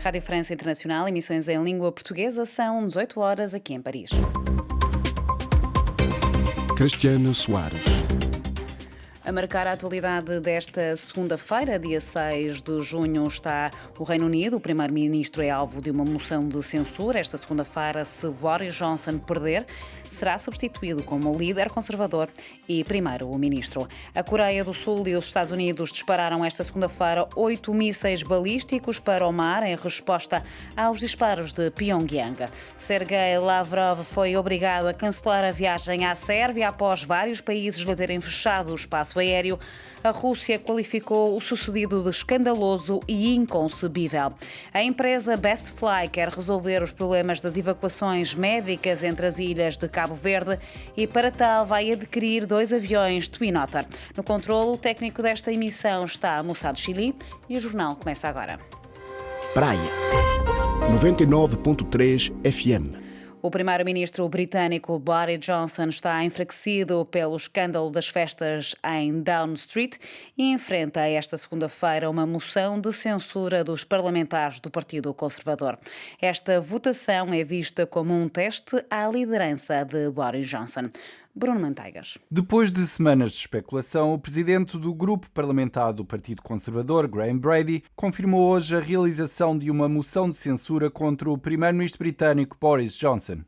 Rádio França Internacional, emissões em língua portuguesa, são 18 horas aqui em Paris. Cristiana Soares. A marcar a atualidade desta segunda-feira, dia 6 de junho, está o Reino Unido. O primeiro-ministro é alvo de uma moção de censura. Esta segunda-feira, se Boris Johnson perder, será substituído como líder conservador e primeiro-ministro. A Coreia do Sul e os Estados Unidos dispararam esta segunda-feira 8 mísseis balísticos para o mar em resposta aos disparos de Pyongyang. Sergei Lavrov foi obrigado a cancelar a viagem à Sérvia após vários países lhe terem fechado o espaço aéreo. A Rússia qualificou o sucedido de escandaloso e inconcebível. A empresa Best Fly quer resolver os problemas das evacuações médicas entre as ilhas de Cabo Verde e, para tal, vai adquirir 2 aviões Twin Otter. No controlo técnico desta emissão está Moçado Chile e o jornal começa agora. Praia 99.3 FM. O primeiro-ministro britânico Boris Johnson está enfraquecido pelo escândalo das festas em Downing Street e enfrenta esta segunda-feira uma moção de censura dos parlamentares do Partido Conservador. Esta votação é vista como um teste à liderança de Boris Johnson. Bruno Manteigas. Depois de semanas de especulação, o presidente do grupo parlamentar do Partido Conservador, Graham Brady, confirmou hoje a realização de uma moção de censura contra o primeiro-ministro britânico Boris Johnson.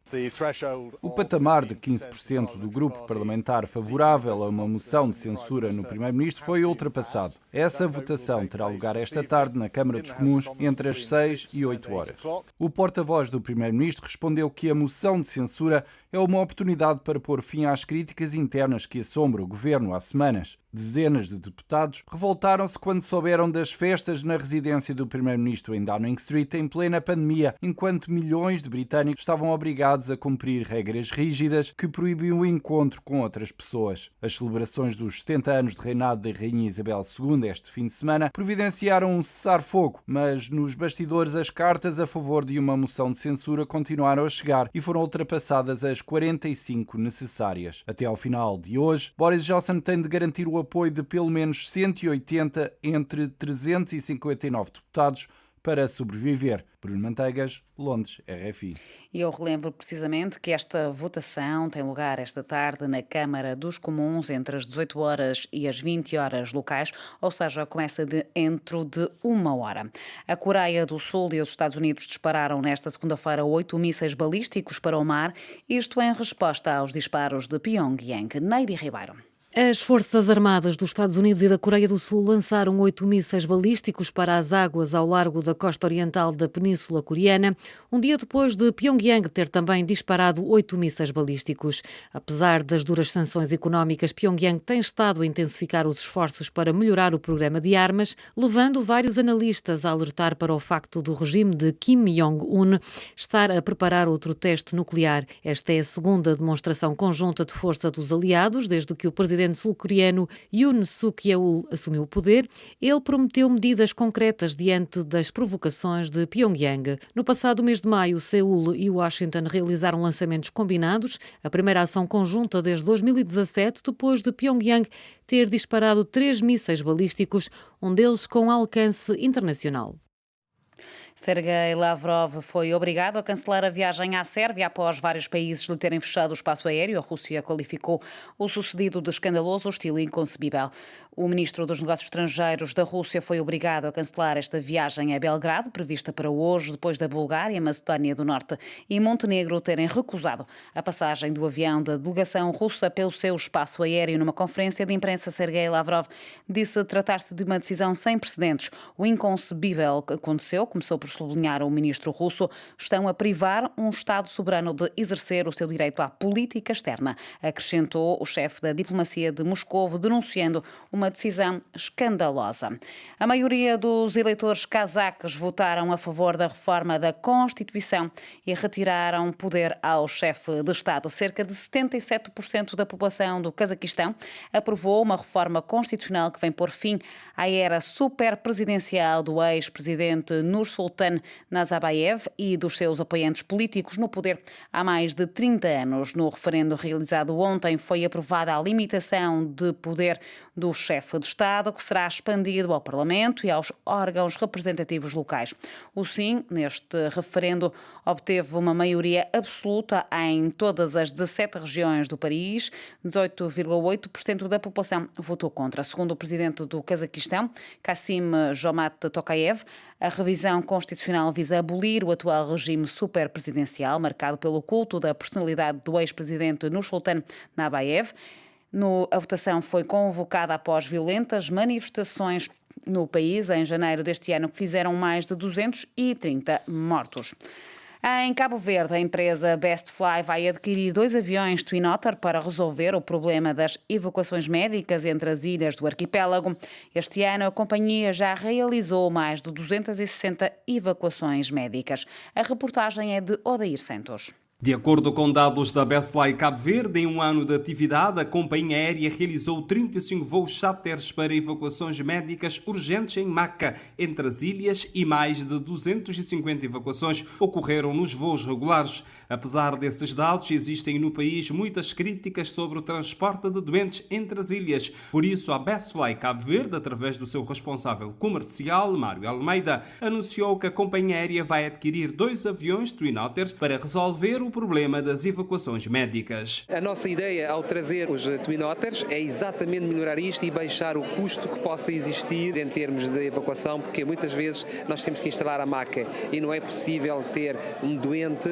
O patamar de 15% do grupo parlamentar favorável a uma moção de censura no primeiro-ministro foi ultrapassado. Essa votação terá lugar esta tarde na Câmara dos Comuns entre as 6 e 8 horas. O porta-voz do primeiro-ministro respondeu que a moção de censura é uma oportunidade para pôr fim às críticas internas que assombram o governo há semanas. Dezenas de deputados revoltaram-se quando souberam das festas na residência do primeiro-ministro em Downing Street em plena pandemia, enquanto milhões de britânicos estavam obrigados a cumprir regras rígidas que proibiam o encontro com outras pessoas. As celebrações dos 70 anos de reinado da Rainha Isabel II este fim de semana providenciaram um cessar-fogo, mas nos bastidores as cartas a favor de uma moção de censura continuaram a chegar e foram ultrapassadas as 45 necessárias. Até ao final de hoje, Boris Johnson tem de garantir o apoio de pelo menos 180 entre 359 deputados para sobreviver. Bruno Manteigas, Londres, RFI. E eu relembro precisamente que esta votação tem lugar esta tarde na Câmara dos Comuns entre as 18 horas e as 20 horas locais, ou seja, começa dentro de 1 hora. A Coreia do Sul e os Estados Unidos dispararam nesta segunda-feira 8 mísseis balísticos para o mar, isto em resposta aos disparos de Pyongyang. Neide Ribeiro. As Forças Armadas dos Estados Unidos e da Coreia do Sul lançaram 8 mísseis balísticos para as águas ao largo da costa oriental da Península Coreana, um dia depois de Pyongyang ter também disparado 8 mísseis balísticos. Apesar das duras sanções económicas, Pyongyang tem estado a intensificar os esforços para melhorar o programa de armas, levando vários analistas a alertar para o facto do regime de Kim Jong-un estar a preparar outro teste nuclear. Esta é a segunda demonstração conjunta de força dos aliados desde que o presidente sul-coreano Yoon Suk-yeol assumiu o poder. Ele prometeu medidas concretas diante das provocações de Pyongyang. No passado mês de maio, Seul e Washington realizaram lançamentos combinados, a primeira ação conjunta desde 2017, depois de Pyongyang ter disparado 3 mísseis balísticos, um deles com alcance internacional. Sergei Lavrov foi obrigado a cancelar a viagem à Sérvia após vários países lhe terem fechado o espaço aéreo. A Rússia qualificou o sucedido de escandaloso, hostil e inconcebível. O ministro dos Negócios Estrangeiros da Rússia foi obrigado a cancelar esta viagem a Belgrado, prevista para hoje, depois da Bulgária, Macedónia do Norte e Montenegro terem recusado a passagem do avião da delegação russa pelo seu espaço aéreo. Numa conferência de imprensa, Sergei Lavrov disse tratar-se de uma decisão sem precedentes. O inconcebível que aconteceu, começou por sublinhar o ministro russo, estão a privar um Estado soberano de exercer o seu direito à política externa, acrescentou o chefe da diplomacia de Moscovo, denunciando uma decisão escandalosa. A maioria dos eleitores cazaques votaram a favor da reforma da Constituição e retiraram poder ao chefe de Estado. Cerca de 77% da população do Cazaquistão aprovou uma reforma constitucional que vem pôr fim à era superpresidencial do ex-presidente Nursultan Sultan Nazarbayev e dos seus apoiantes políticos no poder há mais de 30 anos. No referendo realizado ontem foi aprovada a limitação de poder do chefe de Estado, que será expandido ao Parlamento e aos órgãos representativos locais. O sim, neste referendo, obteve uma maioria absoluta em todas as 17 regiões do país. 18,8% da população votou contra. Segundo o presidente do Cazaquistão, Kassym-Jomart Tokayev, a revisão constitucional visa abolir o atual regime superpresidencial, marcado pelo culto da personalidade do ex-presidente Nursultan Nazarbayev. A votação foi convocada após violentas manifestações no país em janeiro deste ano, que fizeram mais de 230 mortos. Em Cabo Verde, a empresa Bestfly vai adquirir 2 aviões Twin Otter para resolver o problema das evacuações médicas entre as ilhas do arquipélago. Este ano, a companhia já realizou mais de 260 evacuações médicas. A reportagem é de Odair Santos. De acordo com dados da Bestfly Cabo Verde, em um ano de atividade, a companhia aérea realizou 35 voos charters para evacuações médicas urgentes em Maca, entre as ilhas, e mais de 250 evacuações ocorreram nos voos regulares. Apesar desses dados, existem no país muitas críticas sobre o transporte de doentes entre as ilhas. Por isso, a Bestfly Cabo Verde, através do seu responsável comercial, Mário Almeida, anunciou que a companhia aérea vai adquirir 2 aviões Twin Otter para resolver o problema das evacuações médicas. A nossa ideia ao trazer os Twin Otters é exatamente melhorar isto e baixar o custo que possa existir em termos de evacuação, porque muitas vezes nós temos que instalar a maca e não é possível ter um doente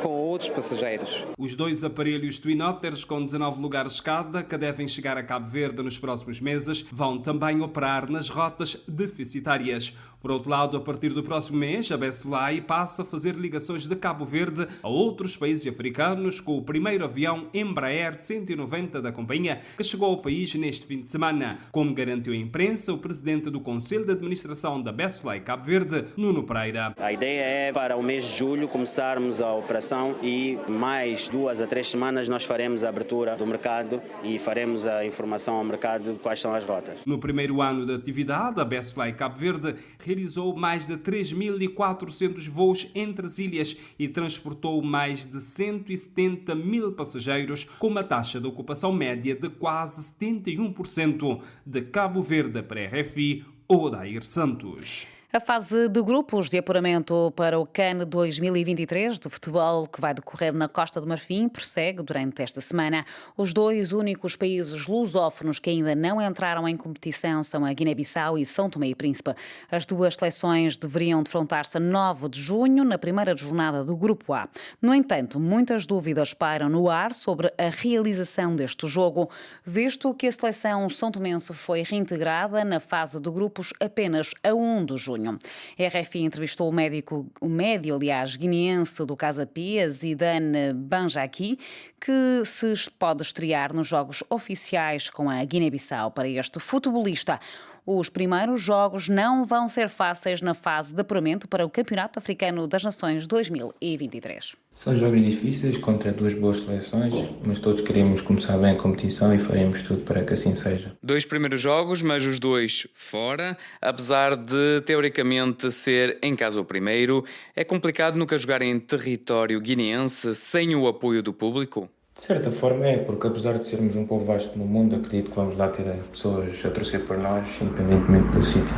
com outros passageiros. Os 2 aparelhos Twin Otters com 19 lugares cada, que devem chegar a Cabo Verde nos próximos meses, vão também operar nas rotas deficitárias. Por outro lado, a partir do próximo mês, a Bestfly passa a fazer ligações de Cabo Verde a outros países africanos com o primeiro avião Embraer 190 da companhia, que chegou ao país neste fim de semana. Como garantiu à imprensa o presidente do Conselho de Administração da Bestfly Cabo Verde, Nuno Pereira. A ideia é para o mês de julho começarmos a operação e mais 2 a 3 semanas nós faremos a abertura do mercado e faremos a informação ao mercado de quais são as rotas. No primeiro ano de atividade, a Bestfly Cabo Verde realizou mais de 3.400 voos entre as ilhas e transportou mais de 170 mil passageiros, com uma taxa de ocupação média de quase 71%. De Cabo Verde para a RFI, Odair Santos. A fase de grupos de apuramento para o CAN 2023 de futebol, que vai decorrer na Costa do Marfim, prossegue durante esta semana. Os 2 únicos países lusófonos que ainda não entraram em competição são a Guiné-Bissau e São Tomé e Príncipe. As 2 seleções deveriam defrontar-se a 9 de junho, na primeira jornada do Grupo A. No entanto, muitas dúvidas pairam no ar sobre a realização deste jogo, visto que a seleção são-tomense foi reintegrada na fase de grupos apenas a 1 de junho. A RFI entrevistou o médio guineense do Casa Pia, Zidane Banjaki, que se pode estrear nos jogos oficiais com a Guiné-Bissau. Para este futebolista, os primeiros jogos não vão ser fáceis na fase de apuramento para o Campeonato Africano das Nações 2023. São jogos difíceis contra 2 boas seleções, mas todos queremos começar bem a competição e faremos tudo para que assim seja. 2 primeiros jogos, mas os 2 fora, apesar de teoricamente ser em casa o primeiro, é complicado nunca jogar em território guineense sem o apoio do público? De certa forma é, porque apesar de sermos um povo vasto no mundo, acredito que vamos lá ter pessoas a torcer por nós, independentemente do sítio.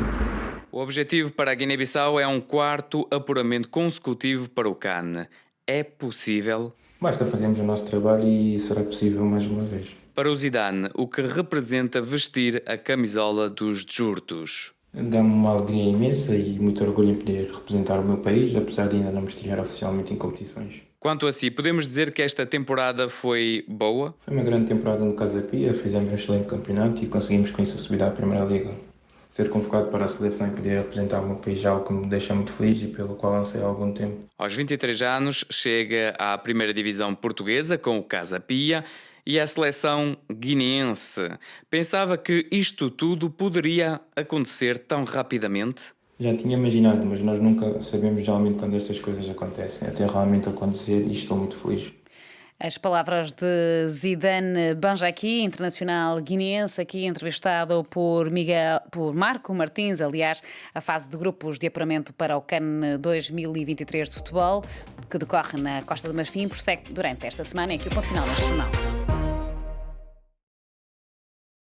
O objetivo para a Guiné-Bissau é um 4º apuramento consecutivo para o CAN. É possível? Basta fazermos o nosso trabalho e será possível mais uma vez. Para o Zidane, o que representa vestir a camisola dos Jurtos? Dá-me uma alegria imensa e muito orgulho em poder representar o meu país, apesar de ainda não me estiver oficialmente em competições. Quanto a si, podemos dizer que esta temporada foi boa? Foi uma grande temporada no Casa Pia, fizemos um excelente campeonato e conseguimos com isso a subida à Primeira Liga. Ser convocado para a seleção e poder representar o meu país é algo que me deixa muito feliz e pelo qual ansei há algum tempo. Aos 23 anos, chega à primeira divisão portuguesa com o Casa Pia e a seleção guineense. Pensava que isto tudo poderia acontecer tão rapidamente? Já tinha imaginado, mas nós nunca sabemos realmente quando estas coisas acontecem. Até realmente acontecer e estou muito feliz. As palavras de Zidane Banjaki, internacional guineense, aqui entrevistado por Marco Martins. Aliás, a fase de grupos de apuramento para o CAN 2023 de futebol, que decorre na Costa do Marfim, prossegue durante esta semana. E aqui o ponto final neste jornal.